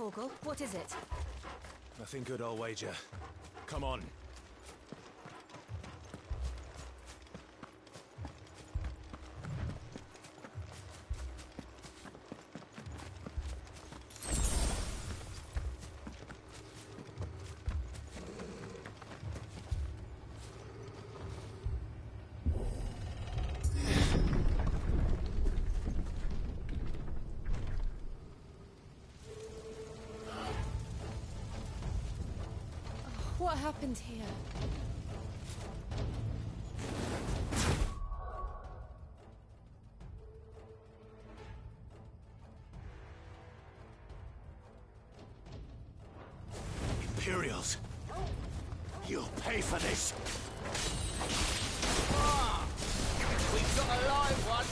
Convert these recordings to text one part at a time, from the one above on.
Torgal. What is it? Nothing good, I'll wager. Come on. What happened here? Imperials! You'll pay for this! We've got a live one!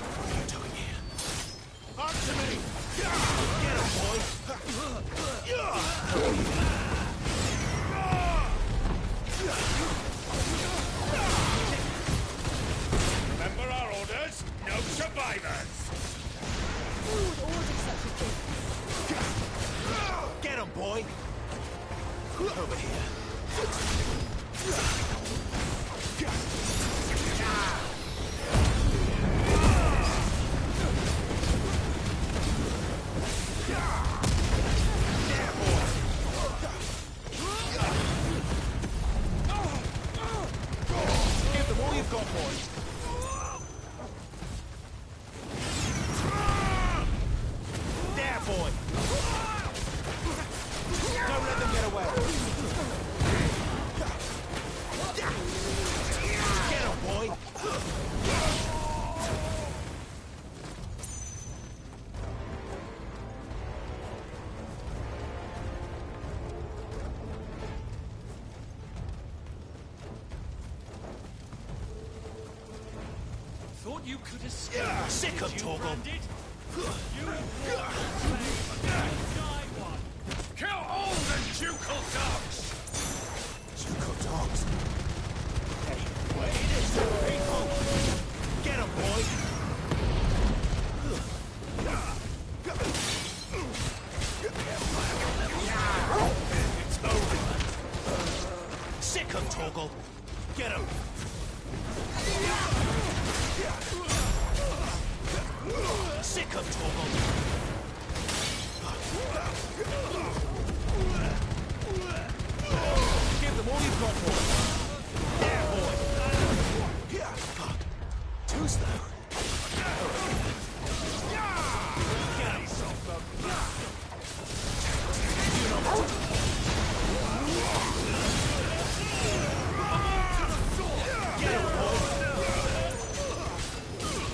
What are you doing here? Answer me! Get him, boy! Remember our orders? No survivors! Who would order such a thing? Get him, boy! Over here. Give them all you've got, boys. There, boy. Don't let them get away. Get him, boy. Thought you could escape. Sick of Torgal. Bandit. You die one. Kill all the ducal dogs. Ducal dogs. Hey, wait, it's people. Get him, boy. It's over. Sick of Torgal. Get him. Sick of Torgal. Give them all you've got, boy. Yeah, boy. Fuck. Too slow. Get him. You know what to do. Get him, boy.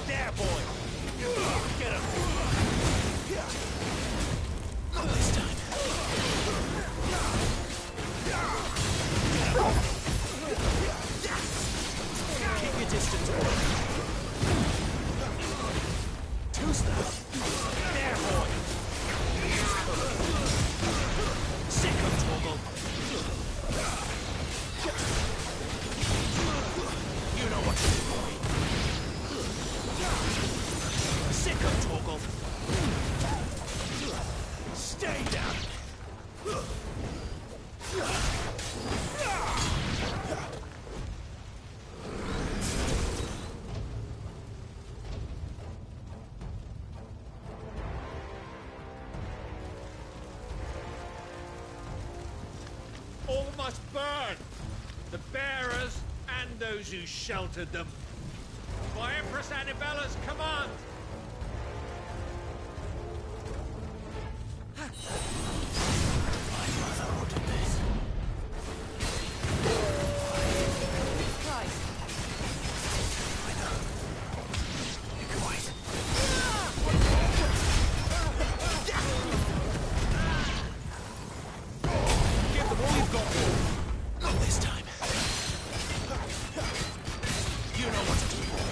There, boy. Get him. Not this time. Keep your distance, boy. Too slow. There, boy. Sick of Torgal. You know what to do, boy. Sick of Torgal. Stay down. All must burn. The bearers and those who sheltered them. By Empress Annibella's command. My mother ordered this. Christ. I know. You can wait. Give them all you've got. Not this time. You know what to do, boy.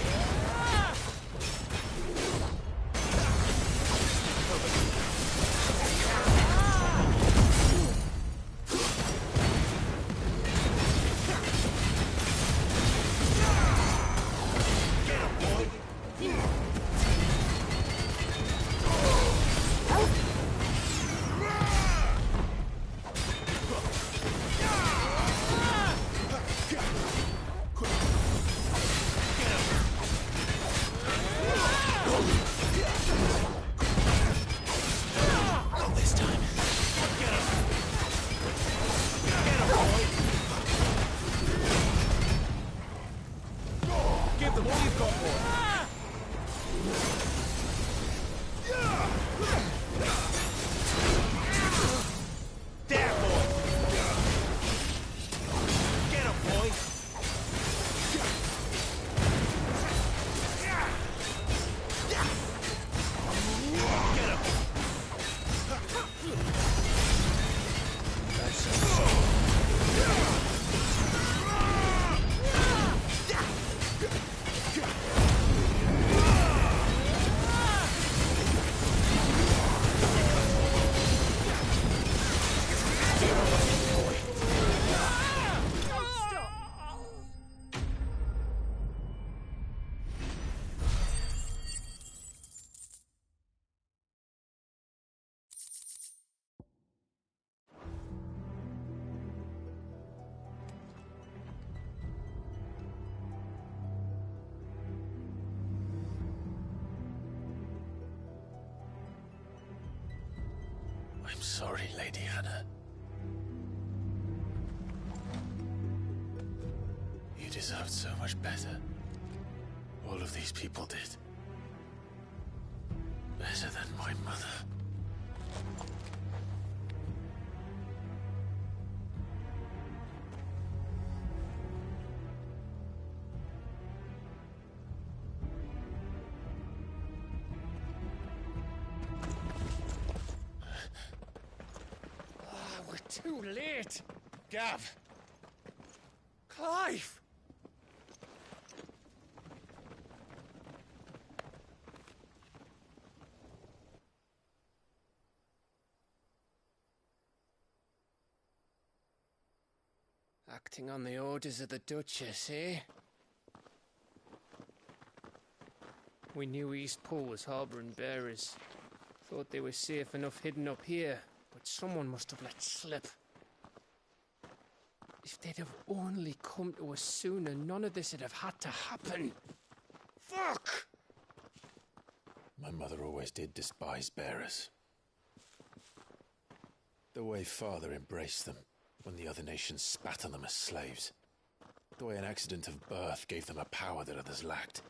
got one. There, boy. Get him, boy. Get him. That's I'm sorry, Lady Hannah. You deserved so much better. All of these people did. Better than my mother. Too late! Gav! Clive! Acting on the orders of the Duchess, eh? We knew Eastpool was harbouring bearers. Thought they were safe enough hidden up here, but someone must have let slip. If they'd have only come to us sooner, none of this would have had to happen. Fuck! My mother always did despise bearers. The way Father embraced them when the other nations spat on them as slaves. The way an accident of birth gave them a power that others lacked.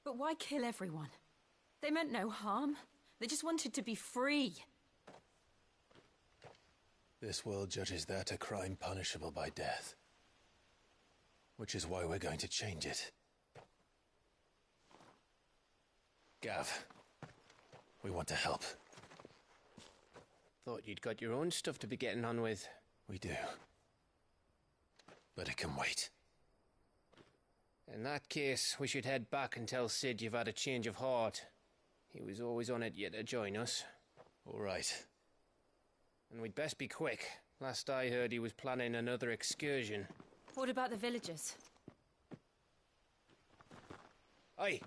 But why kill everyone? They meant no harm. They just wanted to be free. This world judges that a crime punishable by death. Which is why we're going to change it. Gav, we want to help. Thought you'd got your own stuff to be getting on with. We do. But it can wait. In that case, we should head back and tell Sid you've had a change of heart. He was always on it yet to join us. All right. And we'd best be quick. Last I heard, he was planning another excursion. What about the villagers? Aye.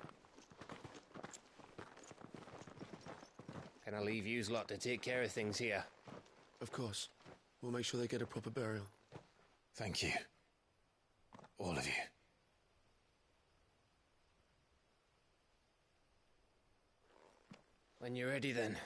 Can I leave yous lot to take care of things here? Of course. We'll make sure they get a proper burial. Thank you. All of you. When you're ready, then.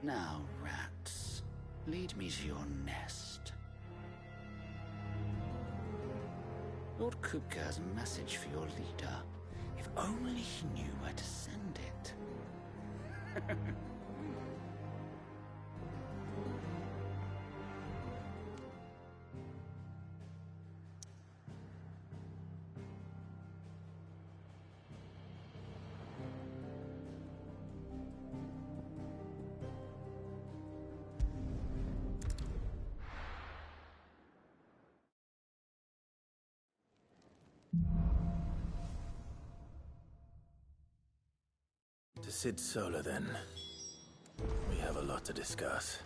Now, rats, lead me to your nest. Lord Kupka has a message for your leader. If only he knew where to send it. To Sid Solar, then. We have a lot to discuss.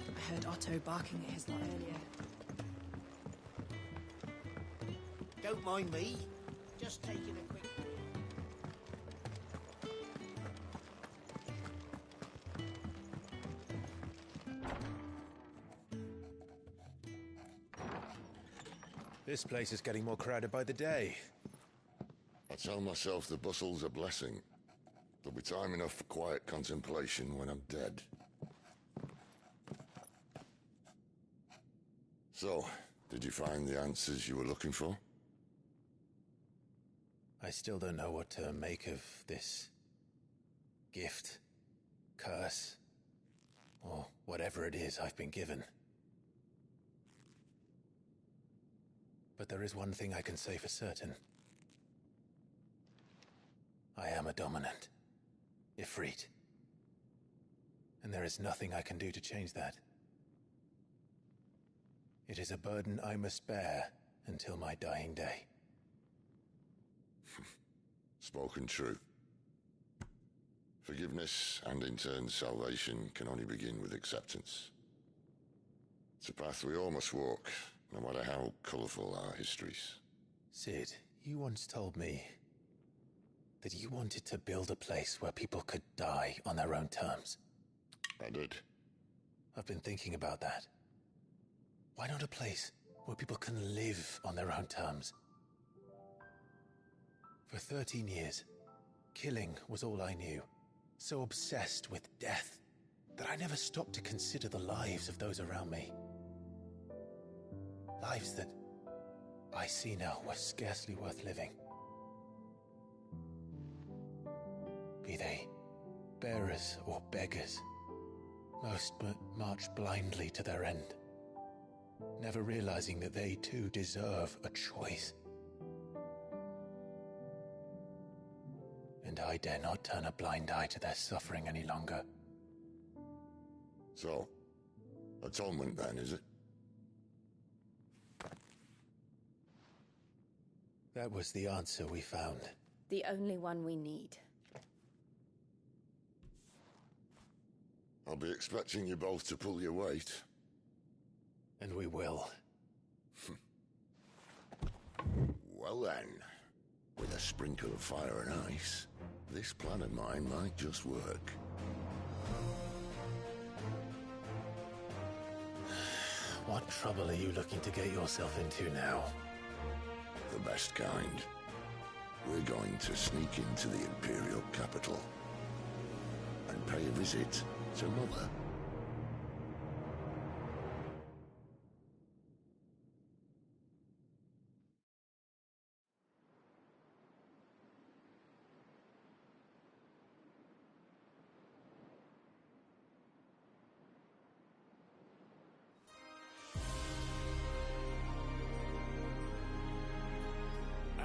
I heard Otto barking at his lot earlier. Don't mind me. Just taking a quick... This place is getting more crowded by the day. I tell myself the bustle's a blessing. There'll be time enough for quiet contemplation when I'm dead. So, did you find the answers you were looking for? I still don't know what to make of this gift, curse, or whatever it is I've been given. But there is one thing I can say for certain. I am a dominant, Ifrit. And there is nothing I can do to change that. It is a burden I must bear until my dying day. Spoken true. Forgiveness, and in turn salvation, can only begin with acceptance. It's a path we all must walk, no matter how colourful our histories. Sid, you once told me that you wanted to build a place where people could die on their own terms. I did. I've been thinking about that. Why not a place where people can live on their own terms? For 13 years, killing was all I knew. So obsessed with death that I never stopped to consider the lives of those around me. Lives that I see now were scarcely worth living. Be they bearers or beggars, most march blindly to their end, never realizing that they too deserve a choice. And I dare not turn a blind eye to their suffering any longer. So, atonement then, is it? That was the answer we found. The only one we need. I'll be expecting you both to pull your weight. And we will. Well then, with a sprinkle of fire and ice, this plan of mine might just work. What trouble are you looking to get yourself into now? The best kind. We're going to sneak into the Imperial capital and pay a visit to Mother.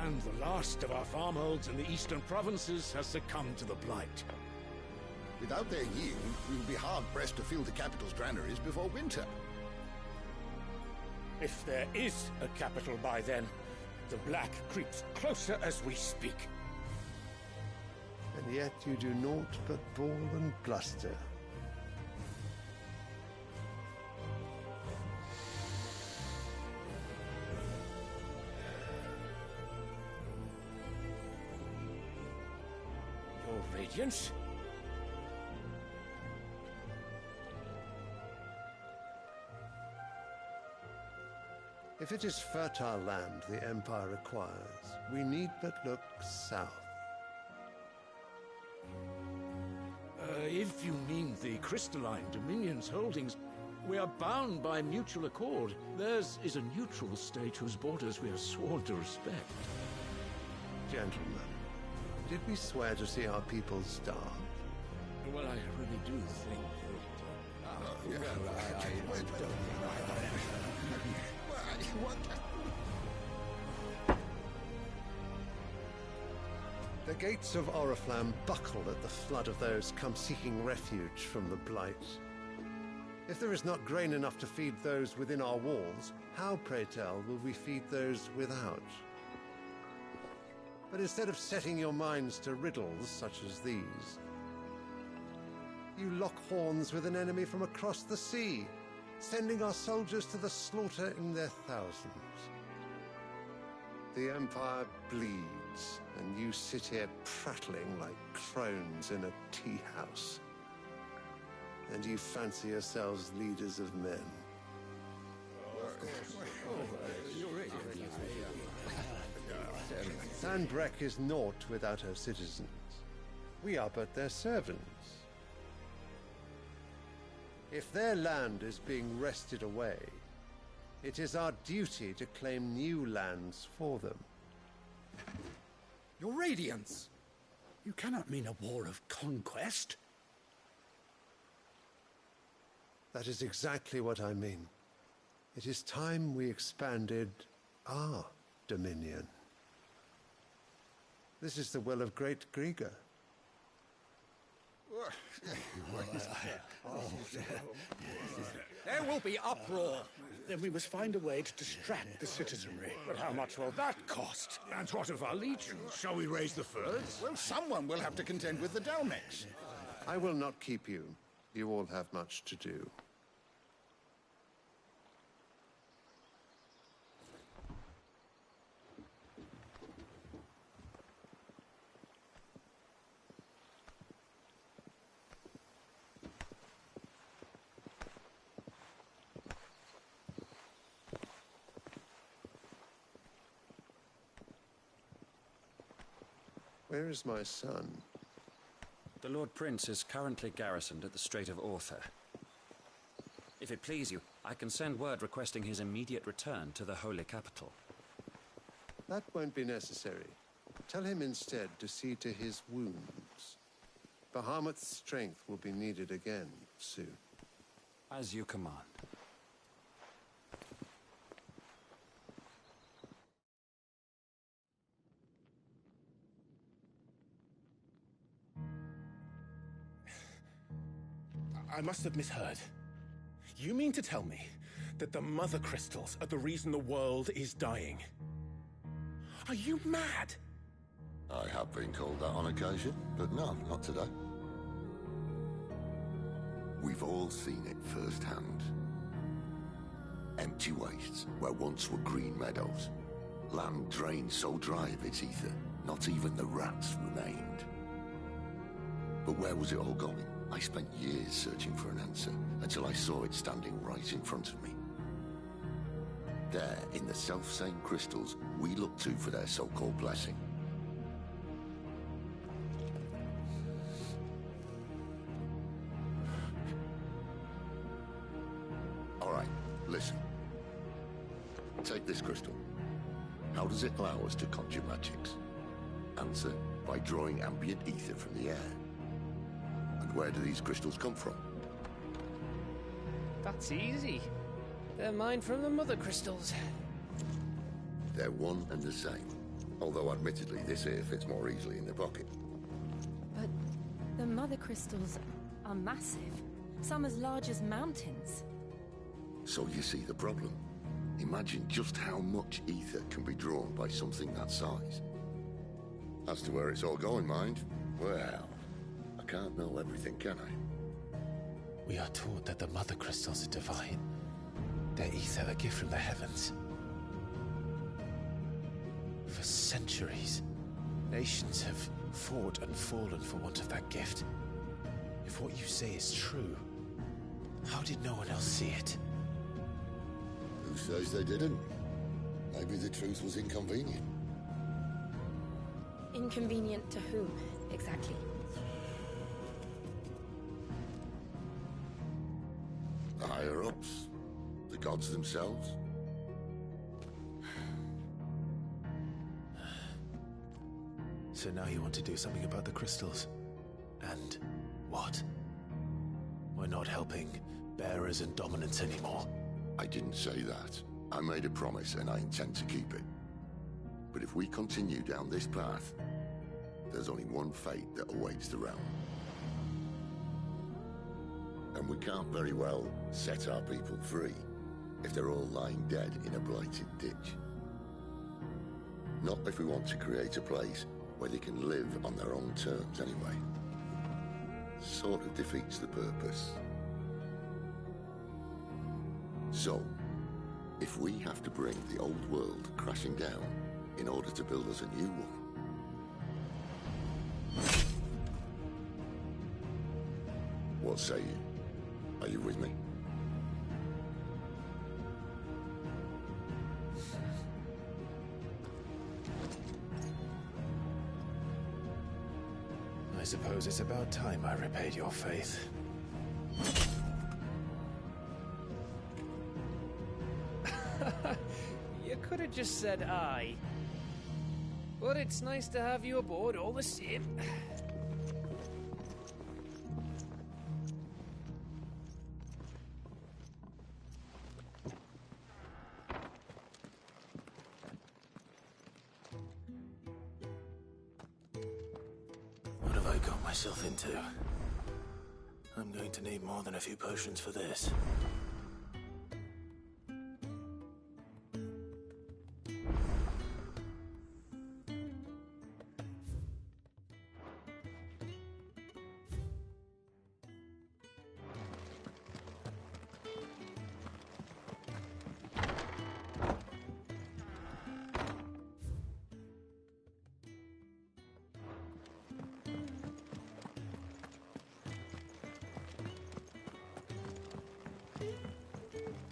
And the last of our farmholds in the eastern provinces has succumbed to the blight. Without their yield, we will be hard-pressed to fill the capital's granaries before winter. If there is a capital by then, the black creeps closer as we speak. And yet you do naught but bawl and bluster. Your Radiance? If it is fertile land the Empire requires, we need but look south. If you mean the crystalline Dominion's holdings, we are bound by mutual accord. Theirs is a neutral state whose borders we are sworn to respect. Gentlemen, did we swear to see our people starve? Well, I really do think that... The gates of Oriflamme buckle at the flood of those come seeking refuge from the blight. If there is not grain enough to feed those within our walls, how, pray tell, will we feed those without? But instead of setting your minds to riddles such as these, you lock horns with an enemy from across the sea, sending our soldiers to the slaughter in their thousands. The Empire bleeds, and you sit here prattling like crones in a tea house. And you fancy yourselves leaders of men. Sandbreck is naught without her citizens. We are but their servants. If their land is being wrested away, it is our duty to claim new lands for them. Your Radiance! You cannot mean a war of conquest. That is exactly what I mean. It is time we expanded our dominion. This is the will of great Grieger. There will be uproar. Then we must find a way to distract the citizenry. But how much will that cost? And what of our legions? Shall we raise the furs? Well, someone will have to contend with the Dalmex. I will not keep you. You all have much to do. Where is my son? The Lord Prince is currently garrisoned at the Strait of Author. If it please you, I can send word requesting his immediate return to the Holy Capital. That won't be necessary. Tell him instead to see to his wounds. Bahamut's strength will be needed again soon. As you command. I must have misheard. You mean to tell me that the Mother Crystals are the reason the world is dying? Are you mad? I have been called that on occasion, but no, not today. We've all seen it firsthand. Empty wastes where once were green meadows. Land drained so dry of its ether, not even the rats remained. But where was it all going? I spent years searching for an answer, until I saw it standing right in front of me. There, in the self-same crystals we look to for their so-called blessing. All right, listen. Take this crystal. How does it allow us to conjure magics? Answer, by drawing ambient ether from the air. And where do these crystals come from? That's easy. They're mined from the Mother Crystals. They're one and the same. Although admittedly this here fits more easily in the pocket. But the Mother Crystals are massive. Some as large as mountains. So you see the problem. Imagine just how much ether can be drawn by something that size. As to where it's all going, mind, well, I can't know everything, can I? We are taught that the Mother Crystals are divine. Their ether a gift from the heavens. For centuries, nations have fought and fallen for want of that gift. If what you say is true, how did no one else see it? Who says they didn't? Maybe the truth was inconvenient. Inconvenient to whom, exactly? The higher-ups? The gods themselves? So now you want to do something about the crystals? And what? We're not helping bearers and dominants anymore. I didn't say that. I made a promise and I intend to keep it. But if we continue down this path, there's only one fate that awaits the realm. And we can't very well set our people free if they're all lying dead in a blighted ditch. Not if we want to create a place where they can live on their own terms anyway. Sort of defeats the purpose. So, if we have to bring the old world crashing down in order to build us a new one, what say you? Are you with me? I suppose it's about time I repaid your faith. You could have just said aye. But it's nice to have you aboard all the same. What have I got myself into? I'm going to need more than a few potions for this.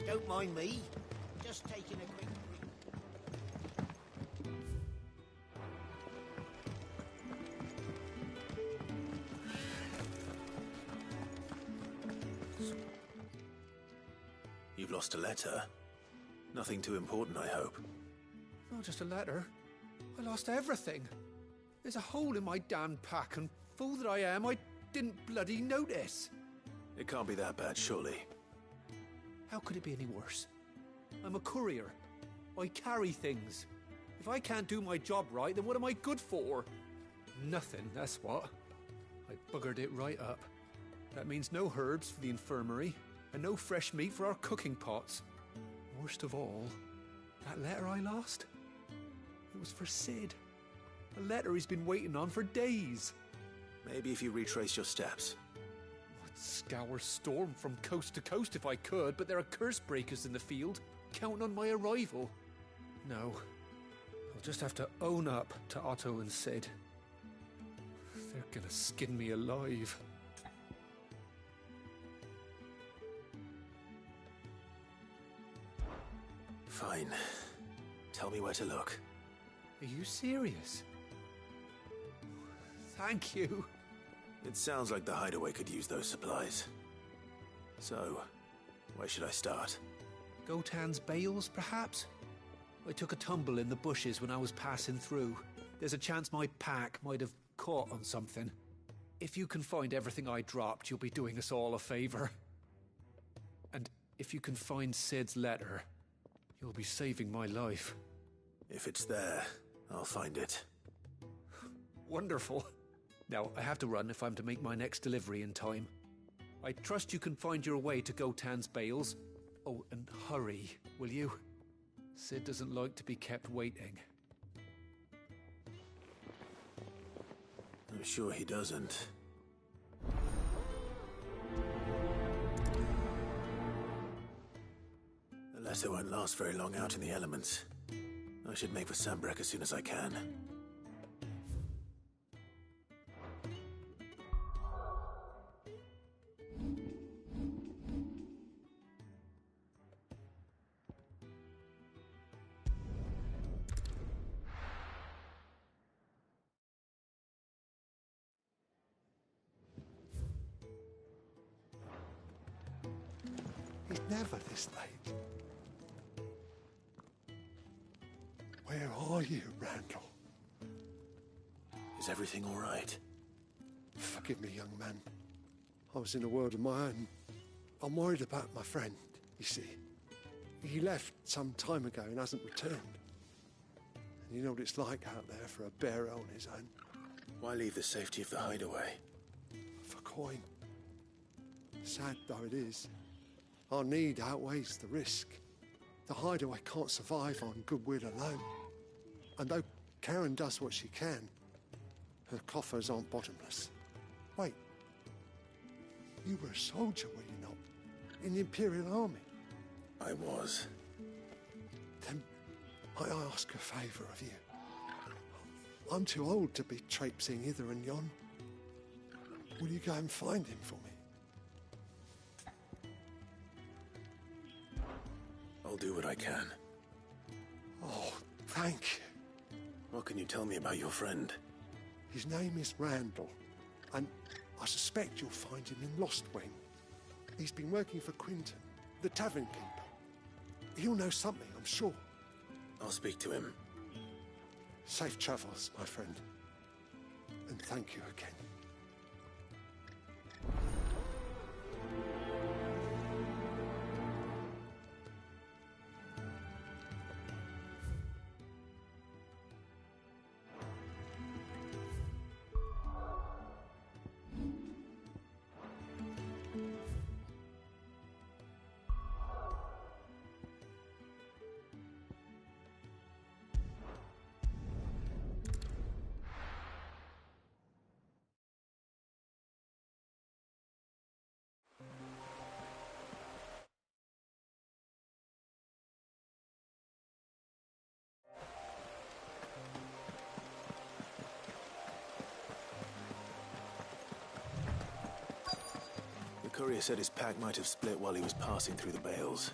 Don't mind me. Just taking a quick break. You've lost a letter. Nothing too important, I hope. Not just a letter. I lost everything. There's a hole in my damn pack, and fool that I am, I didn't bloody notice. It can't be that bad, surely. How could it be any worse? I'm a courier. I carry things. If I can't do my job right, then what am I good for? Nothing, that's what. I buggered it right up. That means no herbs for the infirmary, and no fresh meat for our cooking pots. Worst of all, that letter I lost? It was for Sid. A letter he's been waiting on for days. Maybe if you retrace your steps. I'd scour Storm from coast to coast if I could, but there are curse breakers in the field, counting on my arrival. No, I'll just have to own up to Otto and Sid. They're gonna skin me alive. Fine. Tell me where to look. Are you serious? Thank you. It sounds like the hideaway could use those supplies. So, where should I start? Gotan's bales, perhaps? I took a tumble in the bushes when I was passing through. There's a chance my pack might have caught on something. If you can find everything I dropped, you'll be doing us all a favor. And if you can find Sid's letter, you'll be saving my life. If it's there, I'll find it. Wonderful. Now, I have to run if I'm to make my next delivery in time. I trust you can find your way to Gotan's bales. Oh, and hurry, will you? Sid doesn't like to be kept waiting. I'm sure he doesn't. The letter won't last very long out in the elements. I should make for Sambrek as soon as I can. He's never this late. Where are you, Randall? Is everything all right? Forgive me, young man. I was in a world of my own. I'm worried about my friend, you see. He left some time ago and hasn't returned. And you know what it's like out there for a bearer on his own. Why leave the safety of the hideaway? For coin. Sad though it is, our need outweighs the risk. The hideaway can't survive on goodwill alone. And though Karen does what she can, her coffers aren't bottomless. Wait, you were a soldier, were you not? In the Imperial Army? I was. Then I ask a favour of you. I'm too old to be traipsing hither and yon. Will you go and find him for me? I'll do what I can. Oh, thank you. What can you tell me about your friend? His name is Randall. And I suspect you'll find him in Lost Wing. He's been working for Quinton, the tavern keeper. He'll know something, I'm sure. I'll speak to him. Safe travels, my friend. And thank you again. The courier said his pack might have split while he was passing through the bales.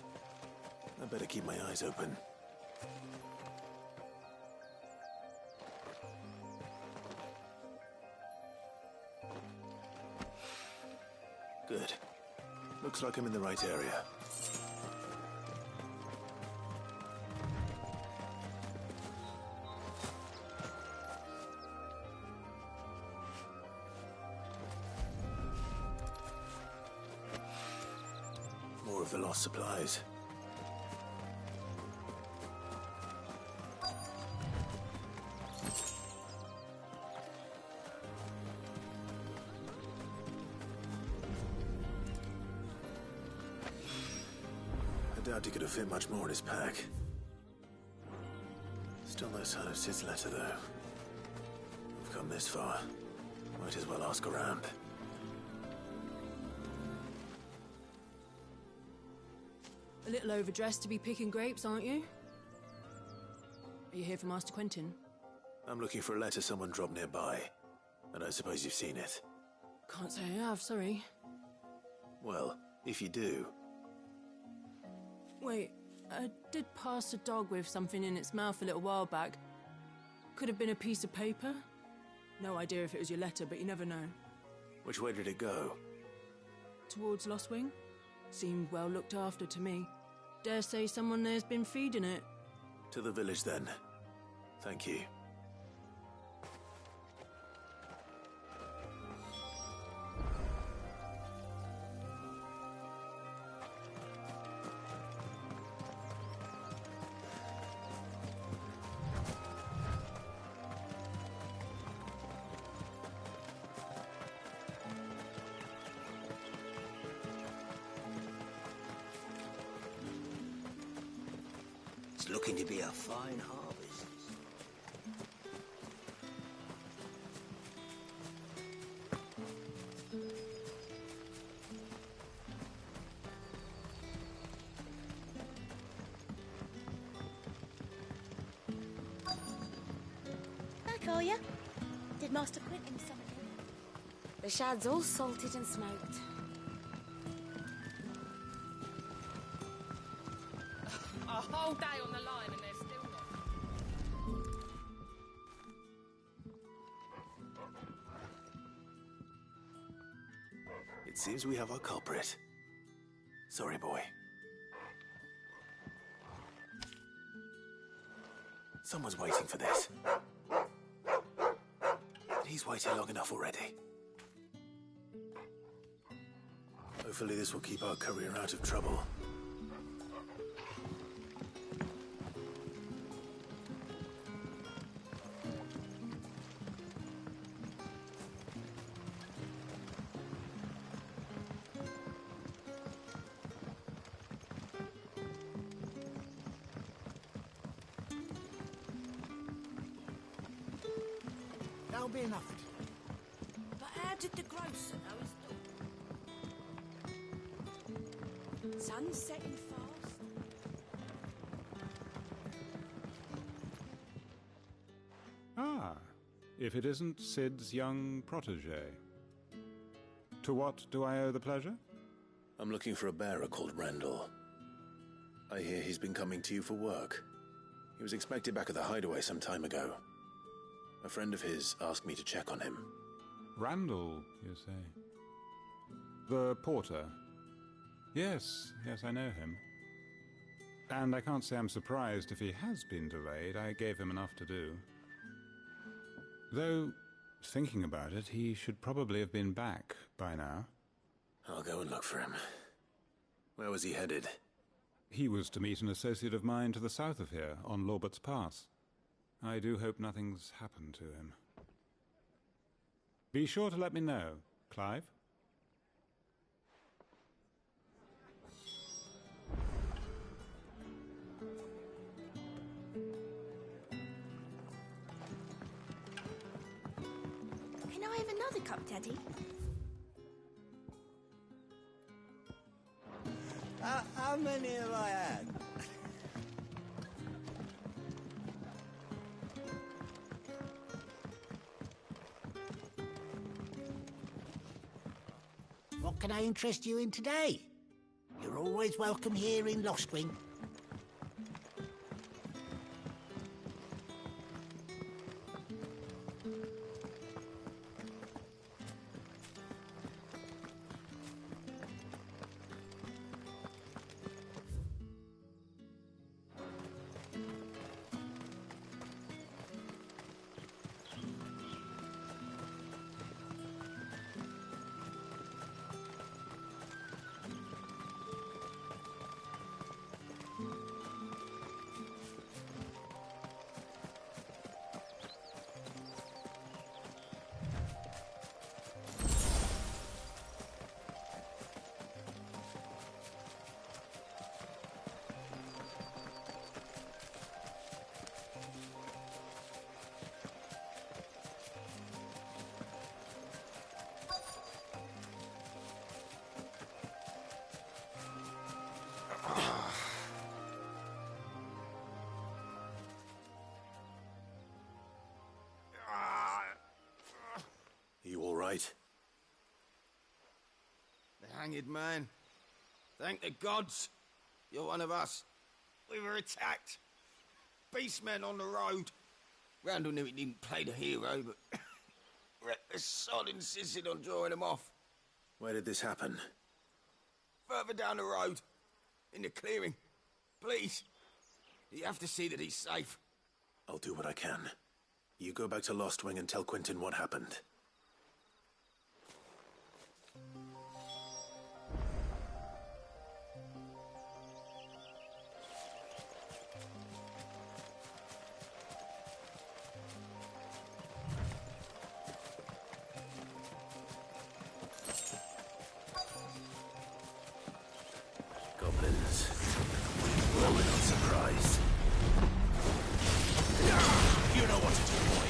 I better keep my eyes open. Good. Looks like I'm in the right area. More of the lost supplies. I doubt he could have fit much more in his pack. Still no sign of Sid's letter, though. We've come this far. Might as well ask around. A little overdressed to be picking grapes, aren't you? Are you here for Master Quentin? I'm looking for a letter someone dropped nearby. I don't suppose you've seen it. Can't say I have, sorry. Well, if you do... Wait, I did pass a dog with something in its mouth a little while back. Could have been a piece of paper. No idea if it was your letter, but you never know. Which way did it go? Towards Lost Wing. Seemed well looked after to me. Dare say someone there's been feeding it. To the village, then. Thank you. It's looking to be a fine harvest. Back, are you? Did Master Quentin summon him? The shad's all salted and smoked. A whole day on the line and they're still not. It seems we have our culprit. Sorry, boy. Someone's waiting for this. He's waited long enough already. Hopefully this will keep our courier out of trouble. That'll be enough. But how did the grocer know his dog? Sun's setting fast. Ah, if it isn't Sid's young protege. To what do I owe the pleasure? I'm looking for a bearer called Randall. I hear he's been coming to you for work. He was expected back at the hideaway some time ago. A friend of his asked me to check on him. Randall, you say? The porter? Yes, I know him. And I can't say I'm surprised if he has been delayed. I gave him enough to do. Though, thinking about it, he should probably have been back by now. I'll go and look for him. Where was he headed? He was to meet an associate of mine to the south of here, on Lorbert's Pass. I do hope nothing's happened to him. Be sure to let me know, Clive. Can I have another cup, Daddy? How many have I had? What can I interest you in today? You're always welcome here in Lostwing. You all right? The hanged man. Thank the gods. You're one of us. We were attacked. Beastmen on the road. Randall knew he didn't play the hero, but the sod insisted on drawing him off. Where did this happen? Further down the road. In the clearing. Please. You have to see that he's safe. I'll do what I can. You go back to Lostwing and tell Quentin what happened. Goblins. Well, we're not surprised. You know what to do, boy.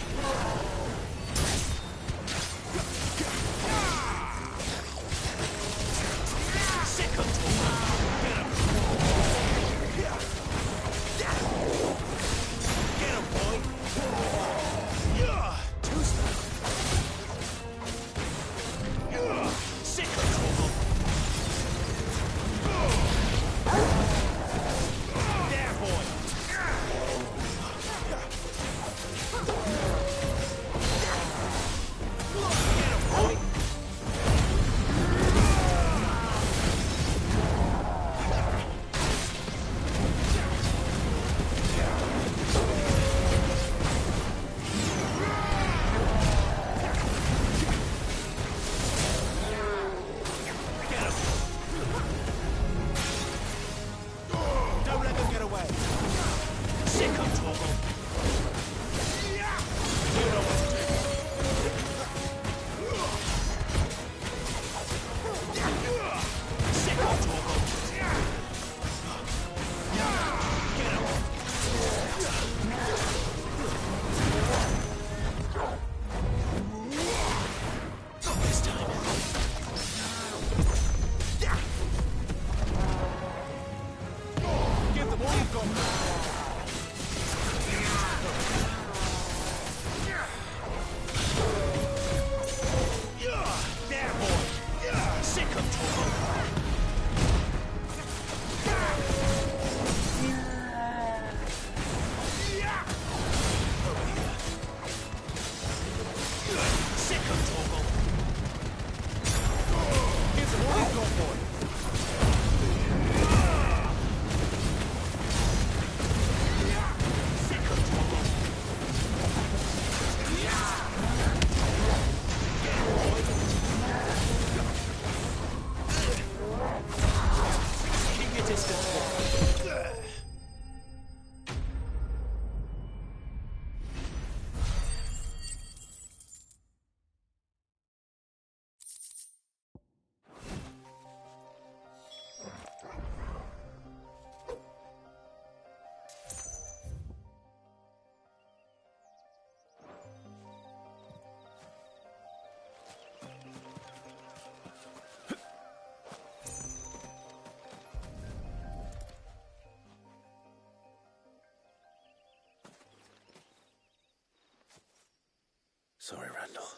Sorry, Randall.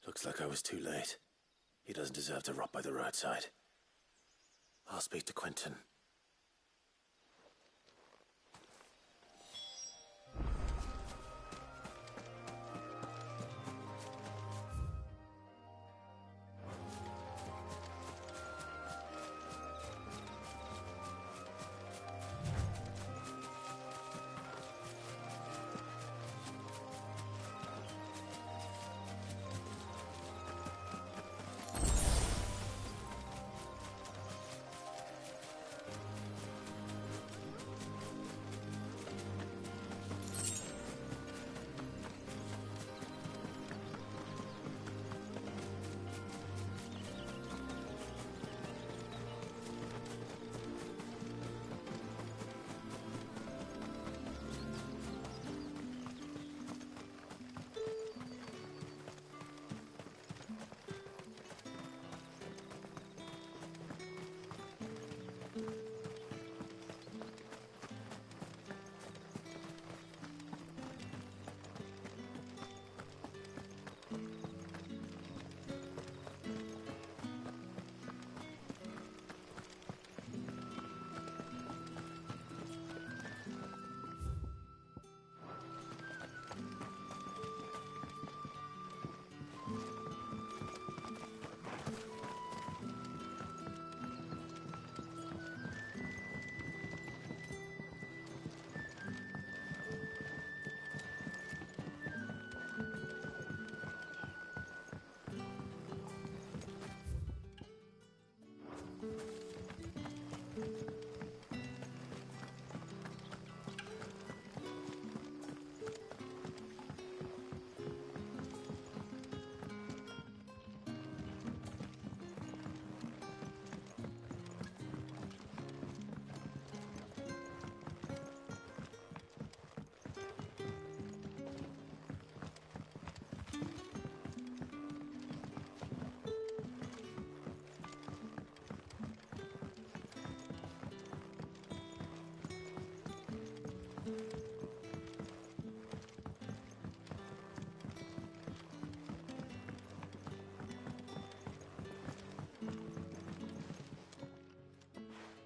Looks like I was too late. He doesn't deserve to rot by the roadside. I'll speak to Quentin.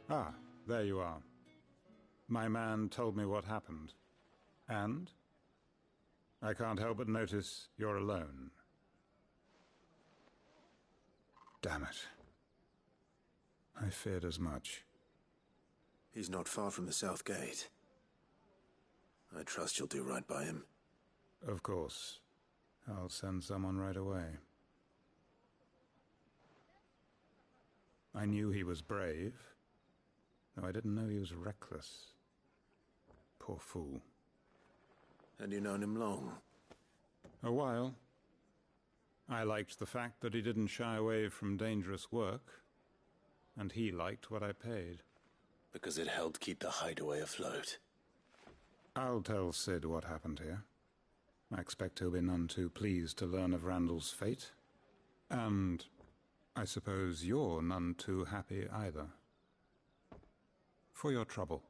Ah, there you are. My man told me what happened. And? I can't help but notice you're alone. Damn it. I feared as much. He's not far from the South Gate. I trust you'll do right by him. Of course. I'll send someone right away. I knew he was brave, though I didn't know he was reckless. Poor fool. And you known him long? A while. I liked the fact that he didn't shy away from dangerous work, and he liked what I paid. Because it helped keep the hideaway afloat. I'll tell Sid what happened here. I expect he'll be none too pleased to learn of Randall's fate. And I suppose you're none too happy either. For your trouble.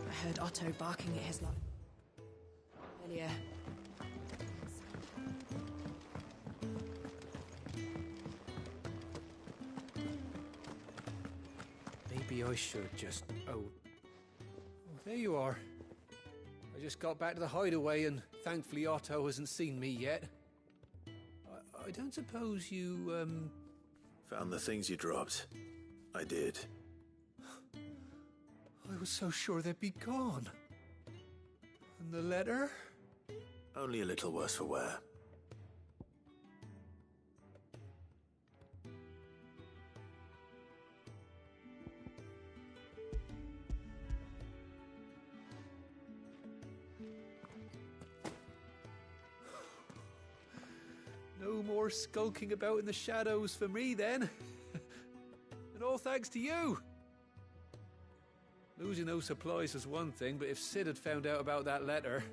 I heard Otto barking at his lot earlier. Maybe I should just... Oh, there you are. I just got back to the hideaway and thankfully Otto hasn't seen me yet. I don't suppose you, Found the things you dropped. I did. I was so sure they'd be gone. And the letter? Only a little worse for wear. no more skulking about in the shadows for me then. And all thanks to you. Losing those supplies was one thing, but if Sid had found out about that letter...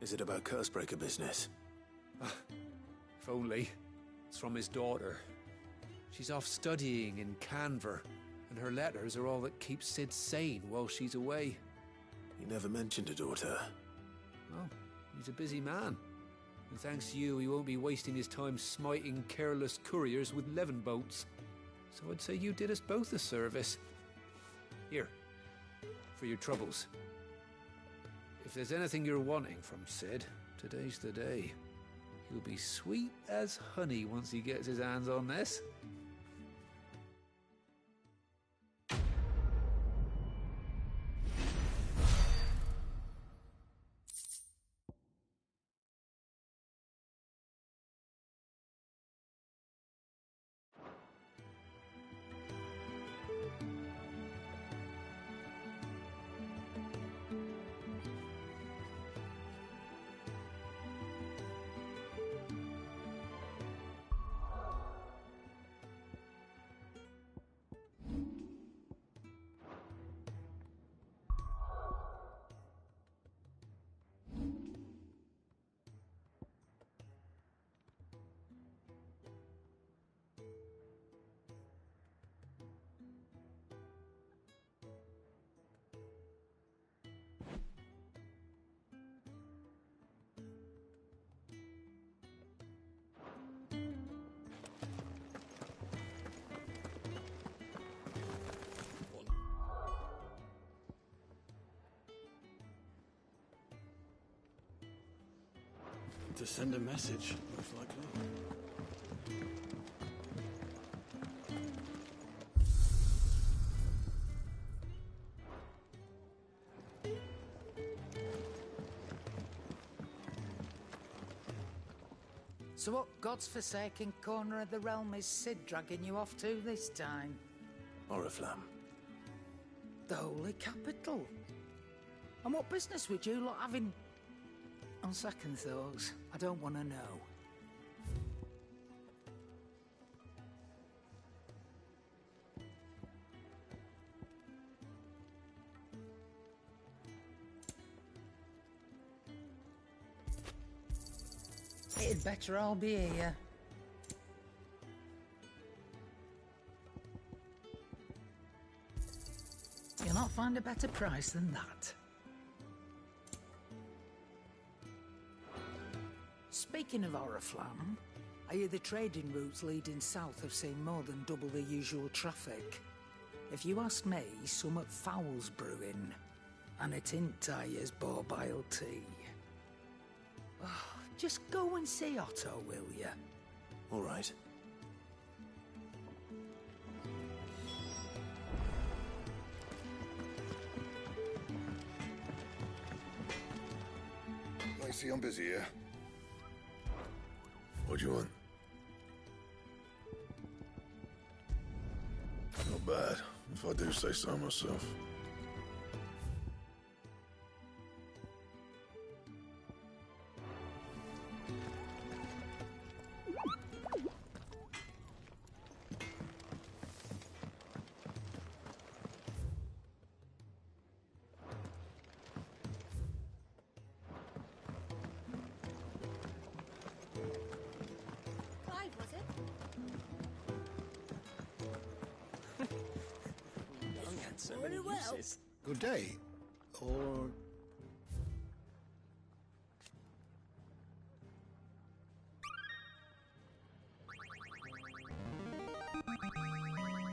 Is it about Cursebreaker business? If only. It's from his daughter. She's off studying in Canver, and her letters are all that keeps Sid sane while she's away. He never mentioned a daughter. Well, he's a busy man. And thanks to you, he won't be wasting his time smiting careless couriers with levin boats. So I'd say you did us both a service. Here, for your troubles. If there's anything you're wanting from Sid, today's the day. He'll be sweet as honey once he gets his hands on this. To send a message, most likely. So what God's forsaken corner of the realm is Sid dragging you off to this time? Oriflamme. The Holy Capital. And what business would you lot have in... On second thoughts, I don't want to know. It'd better all be here. You'll not find a better price than that. Speaking of Oriflamme, I hear the trading routes leading south have seen more than double the usual traffic. If you ask me, summat foul's brewing, and it ain't Tyre's borbile tea. Oh, just go and see Otto, will ya? All right. I see I'm busy here. What do you want? Not bad, if I do say so myself. Good day. Or...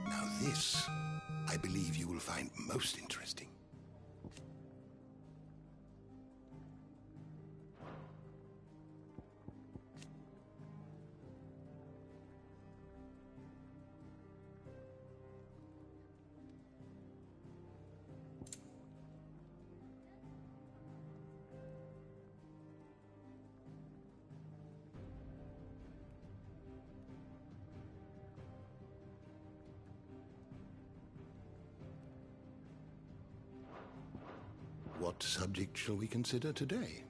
Now this, I believe you will find most interesting. What subject shall we consider today?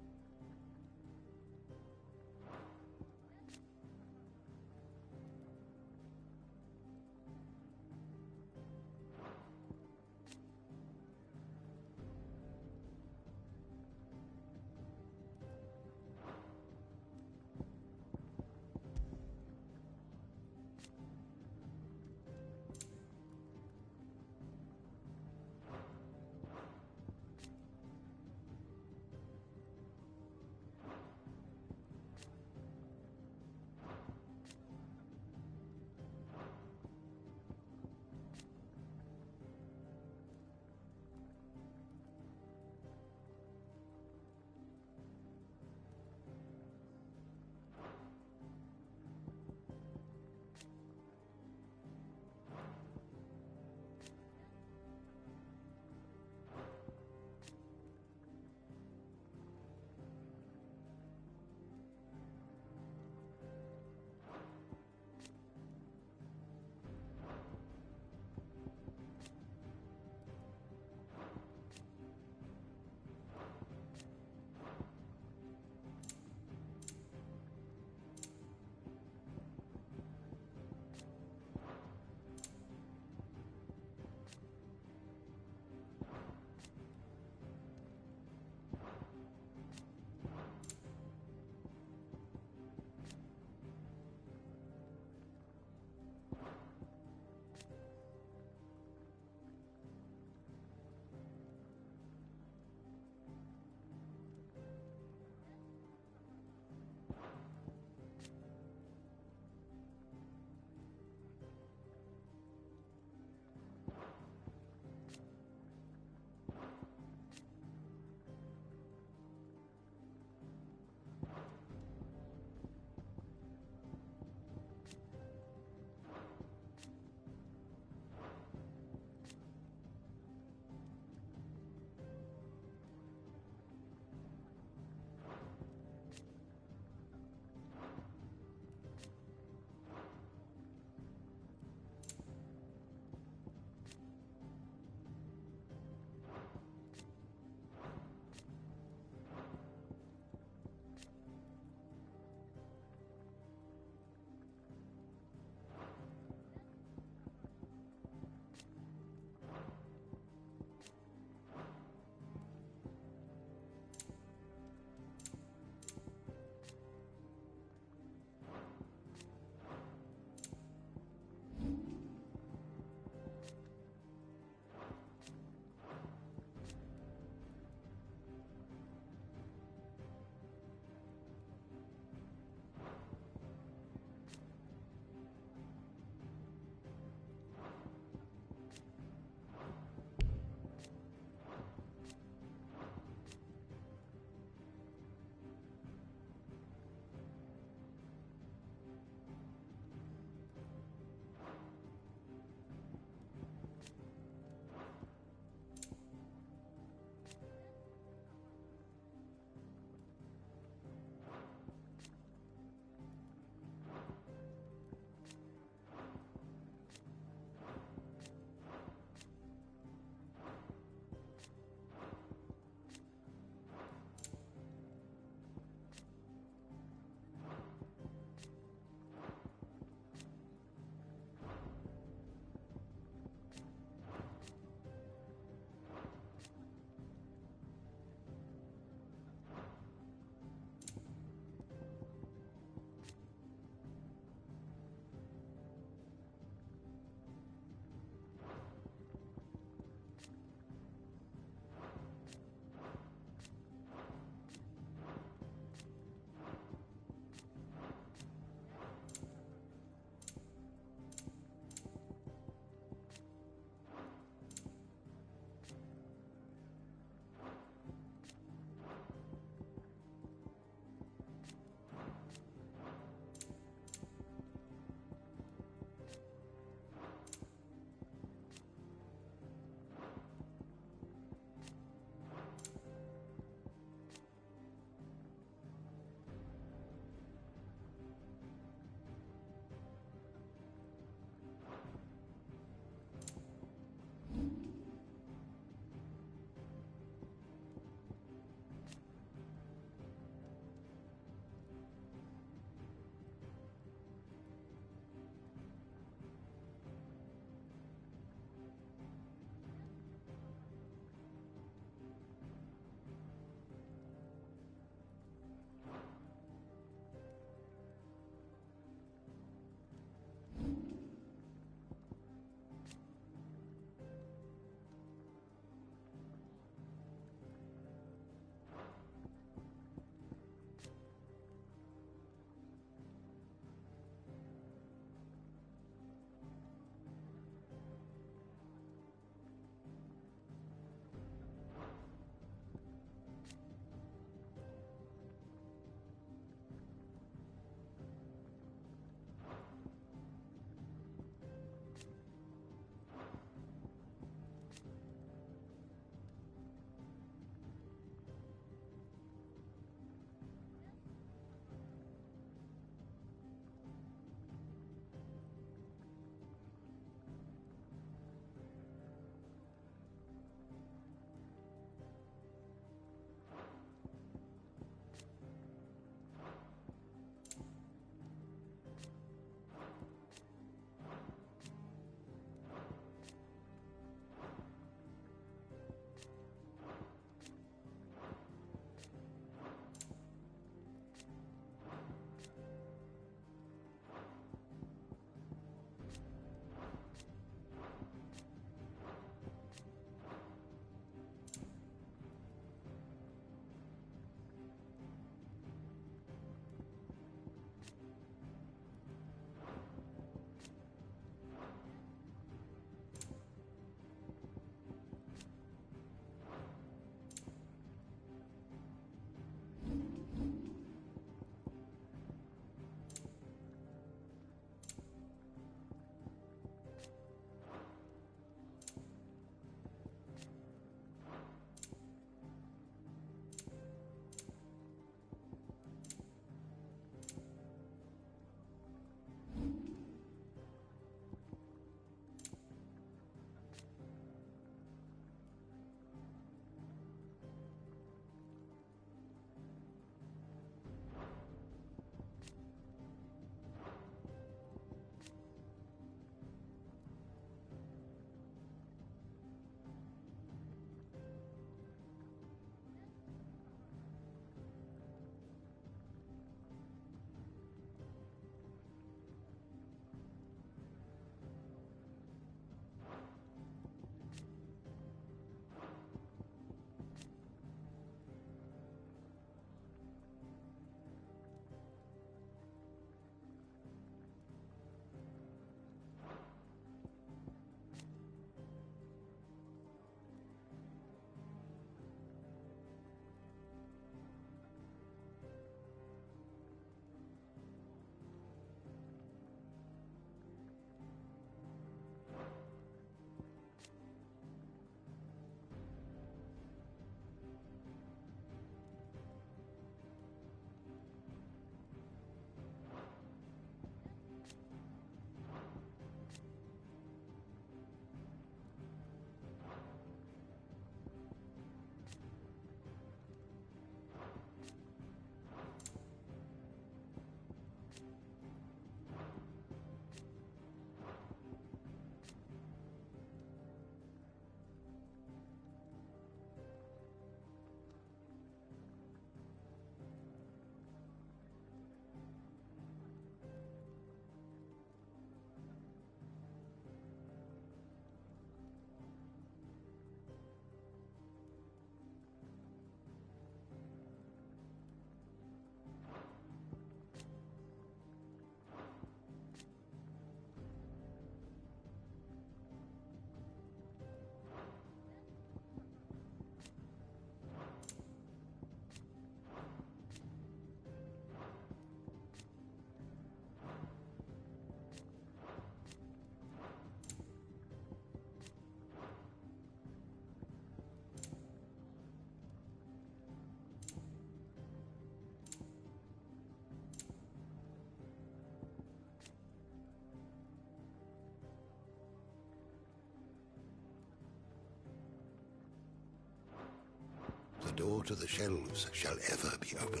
door to the shelves shall ever be open.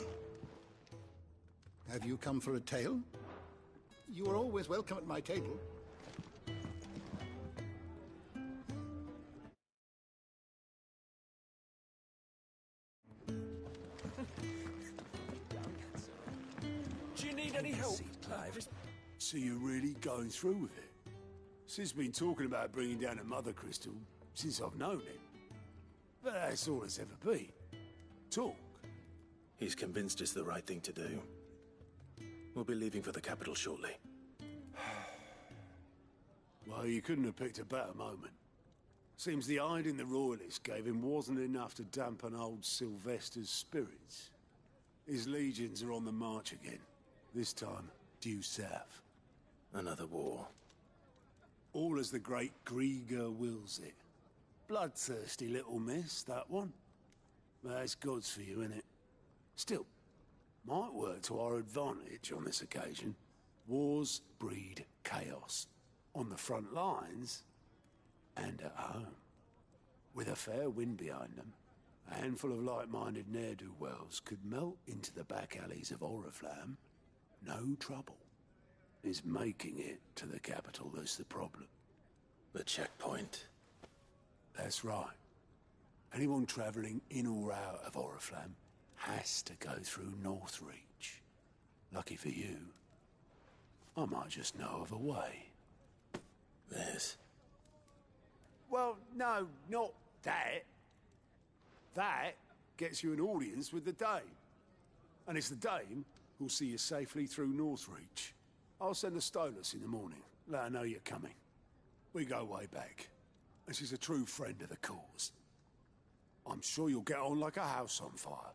Have you come for a tale? You are always welcome at my table. Do you need any help? So you're really going through with it? Sid's been talking about bringing down a mother crystal since I've known him. But that's all it's ever been. Talk. He's convinced it's the right thing to do. We'll be leaving for the capital shortly. Well, you couldn't have picked a better moment. Seems the hiding the Royalists gave him wasn't enough to dampen old Sylvester's spirits. His legions are on the march again. This time, due south. Another war. All as the great Grieger wills it. Bloodthirsty little miss, that one. That's God's for you, innit? Still, might work to our advantage on this occasion. Wars breed chaos. On the front lines, and at home. With a fair wind behind them, a handful of like-minded ne'er-do-wells could melt into the back alleys of Oriflamme. No trouble. It's making it to the capital that's the problem. The checkpoint. That's right. Anyone travelling in or out of Oriflamme has to go through Northreach. Lucky for you, I might just know of a way. This? Well, no, not that. That gets you an audience with the Dame. And it's the Dame who'll see you safely through Northreach. I'll send the Stolas in the morning. Let her know you're coming. We go way back. And she's a true friend of the cause. I'm sure you'll get on like a house on fire.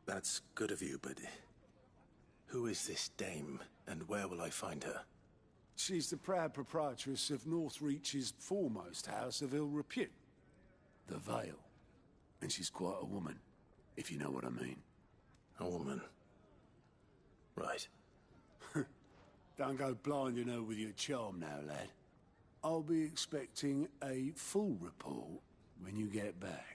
That's good of you, but... who is this Dame, and where will I find her? She's the proud proprietress of Northreach's foremost house of ill repute, the Vale. And she's quite a woman, if you know what I mean. A woman? Right. Don't go blinding her with your charm now, lad. I'll be expecting a full report when you get back.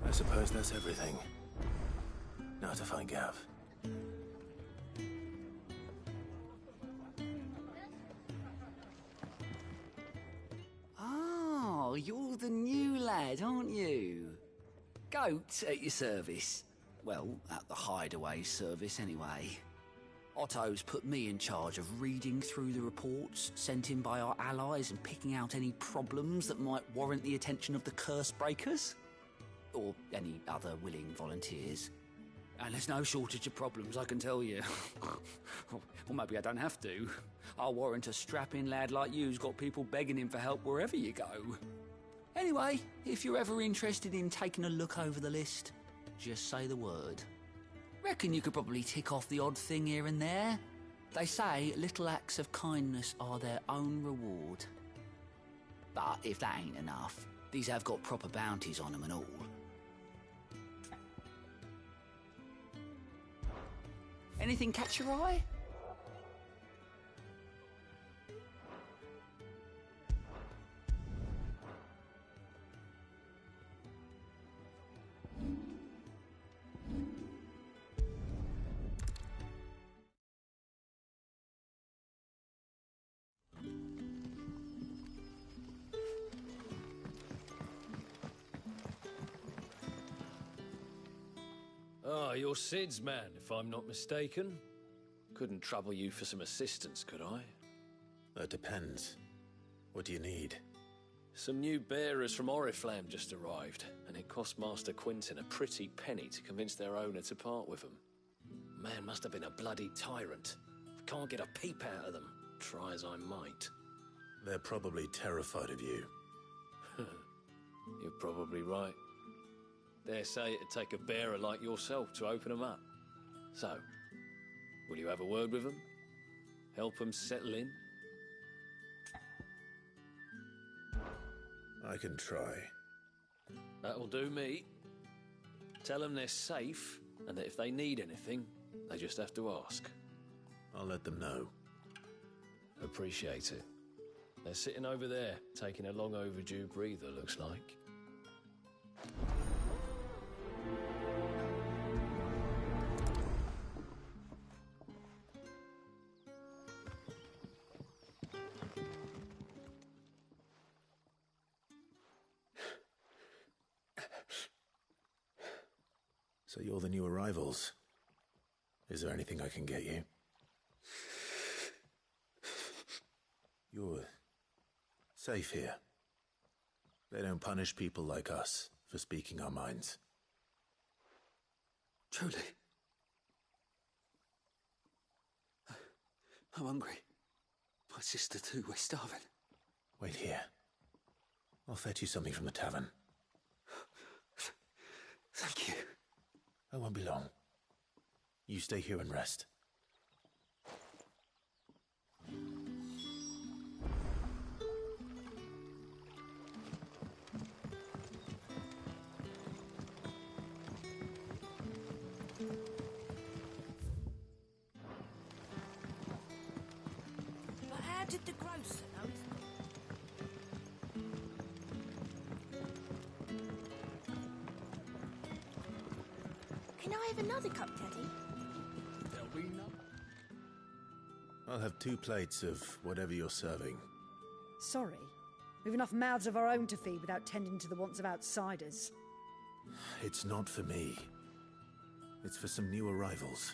I suppose that's everything. Now to find Gav. Oh, you're the new lad, aren't you? Goat at your service. Well, at the hideaway service anyway. Otto's put me in charge of reading through the reports sent in by our allies and picking out any problems that might warrant the attention of the curse breakers. Or any other willing volunteers. And there's no shortage of problems, I can tell you. Or maybe I don't have to. I'll warrant a strapping lad like you's got people begging him for help wherever you go. Anyway, if you're ever interested in taking a look over the list, just say the word. Reckon you could probably tick off the odd thing here and there. They say little acts of kindness are their own reward. But if that ain't enough, these have got proper bounties on them and all. Anything catch your eye? Ah, you're Sid's man, if I'm not mistaken. Couldn't trouble you for some assistance, could I? That depends. What do you need? Some new bearers from Oriflamme just arrived, and it cost Master Quintin a pretty penny to convince their owner to part with them. Man must have been a bloody tyrant. Can't get a peep out of them, try as I might. They're probably terrified of you. You're probably right. Dare say it'd take a bearer like yourself to open them up. So, will you have a word with them? Help them settle in? I can try. That'll do me. Tell them they're safe, and that if they need anything, they just have to ask. I'll let them know. Appreciate it. They're sitting over there, taking a long overdue breather, looks like. So you're the new arrivals. Is there anything I can get you? You're safe here. They don't punish people like us for speaking our minds. Truly. I'm hungry. My sister too, we're starving. Wait here. I'll fetch you something from the tavern. Thank you. I won't be long. You stay here and rest. But how did the grocer know? Can I have another cup, Teddy? There'll be none. I'll have 2 plates of whatever you're serving. Sorry. We've enough mouths of our own to feed without tending to the wants of outsiders. It's not for me. It's for some new arrivals.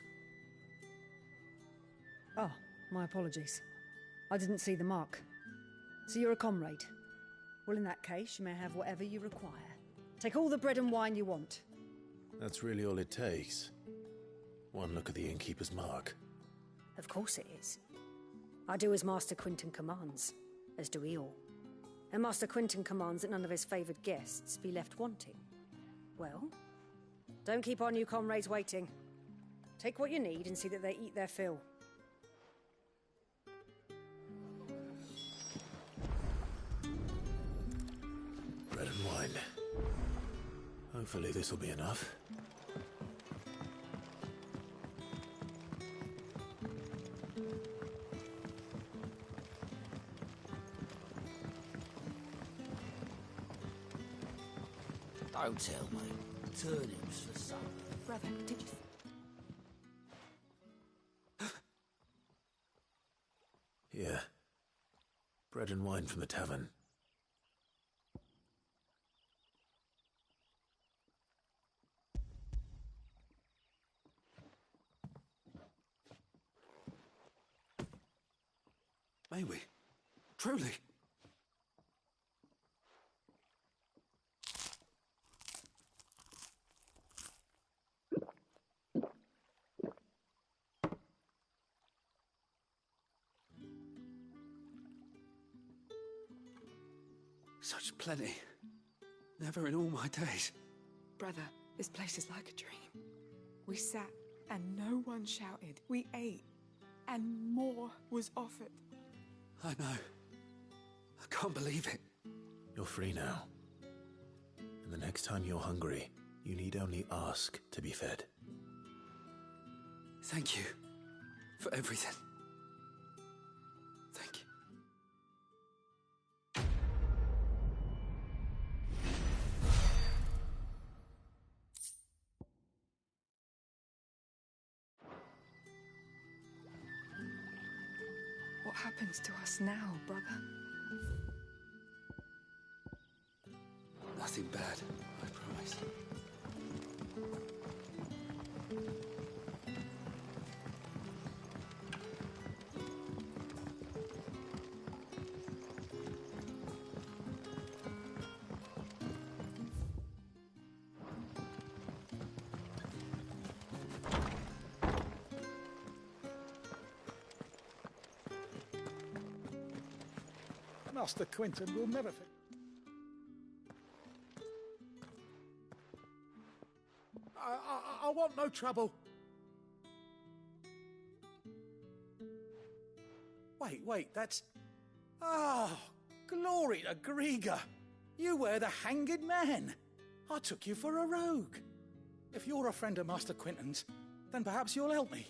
Oh, my apologies. I didn't see the mark. So you're a comrade. Well, in that case, you may have whatever you require. Take all the bread and wine you want. That's really all it takes. One look at the innkeeper's mark. Of course it is. I do as Master Quinton commands, as do we all. And Master Quinton commands that none of his favoured guests be left wanting. Well, don't keep our new comrades waiting. Take what you need and see that they eat their fill. Bread and wine. Hopefully this will be enough. Don't tell me. Turnips for supper. Brother, did you... Yeah. Bread and wine from the tavern. May we? Truly? Such plenty. Never in all my days. Brother, this place is like a dream. We sat and no one shouted. We ate and more was offered. I know. I can't believe it. You're free now. And the next time you're hungry, you need only ask to be fed. Thank you for everything. Thank you. What happens to us now, brother? Nothing bad, I promise. Master Quinton will never forget. I want no trouble. Wait, that's... Oh, glory to Grieger! You were the hanged man! I took you for a rogue. If you're a friend of Master Quinton's, then perhaps you'll help me.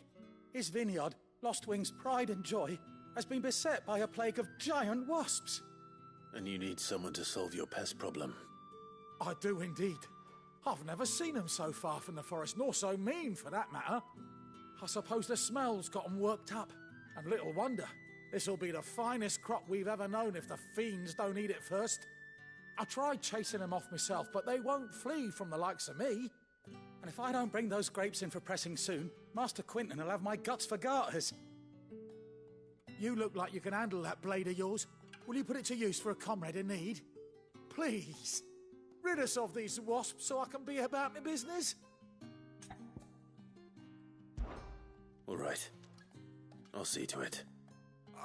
His vineyard, Lostwing's pride and joy, has been beset by a plague of giant wasps. And you need someone to solve your pest problem. I do indeed. I've never seen them so far from the forest, nor so mean, for that matter. I suppose the smell's got 'em worked up. And little wonder. This'll be the finest crop we've ever known if the fiends don't eat it first. I tried chasing them off myself, but they won't flee from the likes of me. And if I don't bring those grapes in for pressing soon, Master Quinton will have my guts for garters. You look like you can handle that blade of yours. Will you put it to use for a comrade in need? Please, rid us of these wasps so I can be about my business. All right. I'll see to it.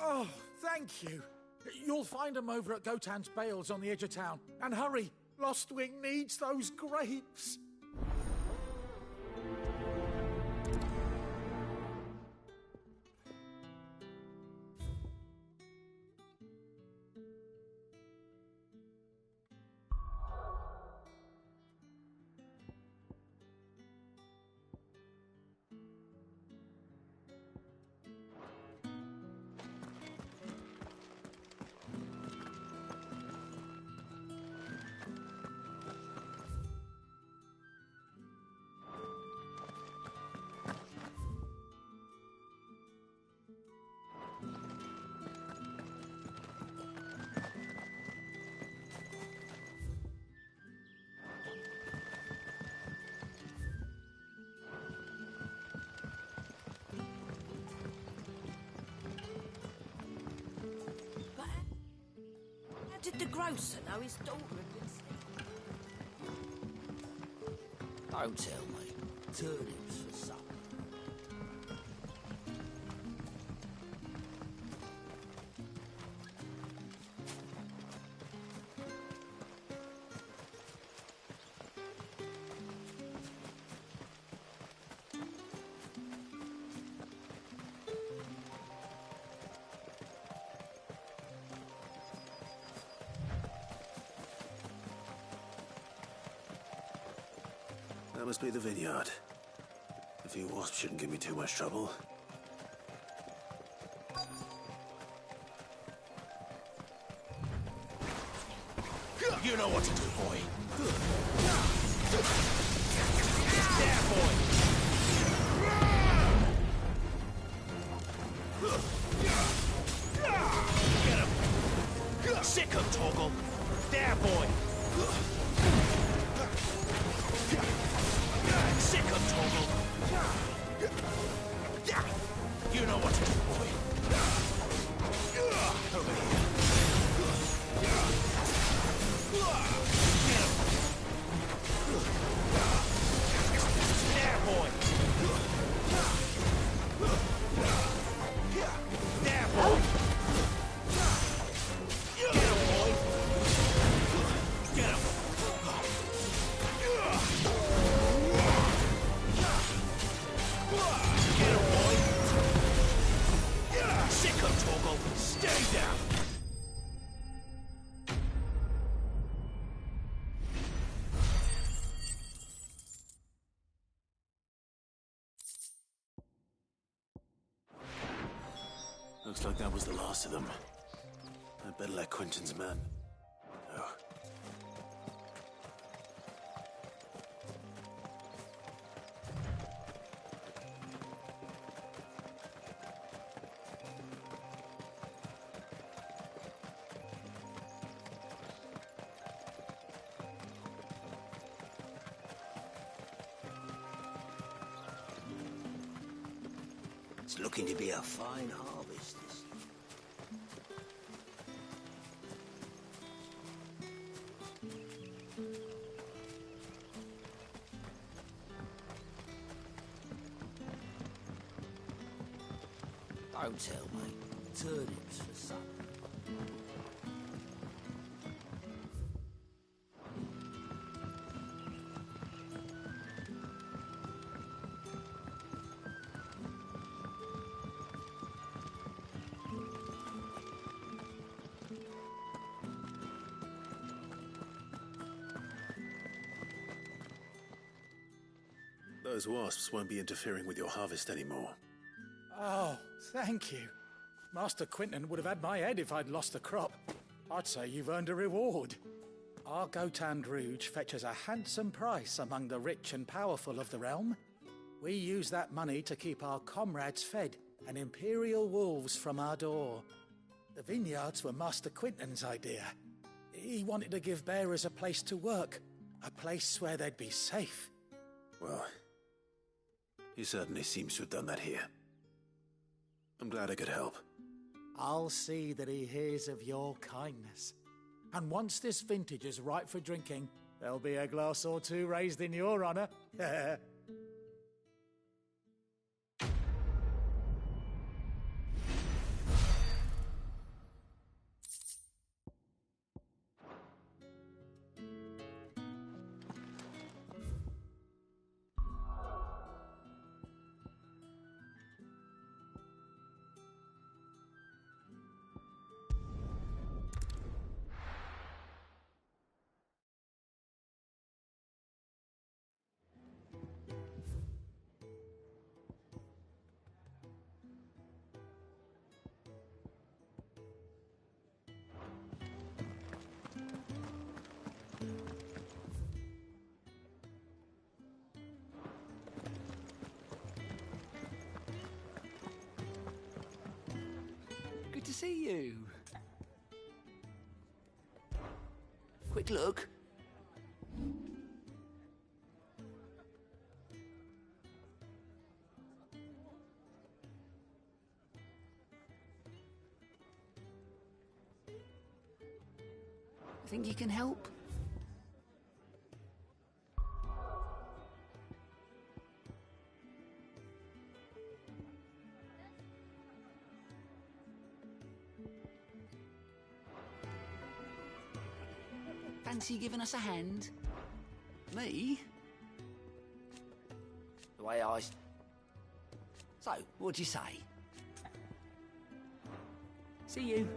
Oh, thank you. You'll find them over at Gotan's Bales on the edge of town. And hurry, Lostwing needs those grapes. How did the grocer know his daughter had been sick? Don't tell me. Turnips for supper. That must be the vineyard. A few wasps shouldn't give me too much trouble. You know what to do, boy. There, boy. Get him. Sick him, Torgal. There, boy. Sick him, Torgal. You know what to do, boy. Over here. There, boy. There, boy. Get him, boy. Get him. Get him, boy. Sick him, Torgal. Stay down. Looks like that was the last of them. I'd better let Quinton's men. Oh. It's looking to be a fine harvest. Don't tell me. Turnips for supper. those wasps won't be interfering with your harvest anymore. Oh, thank you. Master Quinton would have had my head if I'd lost the crop. I'd say you've earned a reward. Our Gotand Rouge fetches a handsome price among the rich and powerful of the realm. We use that money to keep our comrades fed and imperial wolves from our door. The vineyards were Master Quinton's idea. He wanted to give bearers a place to work, a place where they'd be safe. Well, he certainly seems to have done that here. I'm glad I could help. I'll see that he hears of your kindness. And once this vintage is ripe for drinking, there'll be a glass or two raised in your honor. Good to see you. Quick look. Think you can help? Fancy giving us a hand? Me? The way I... So, what'd you say? See you.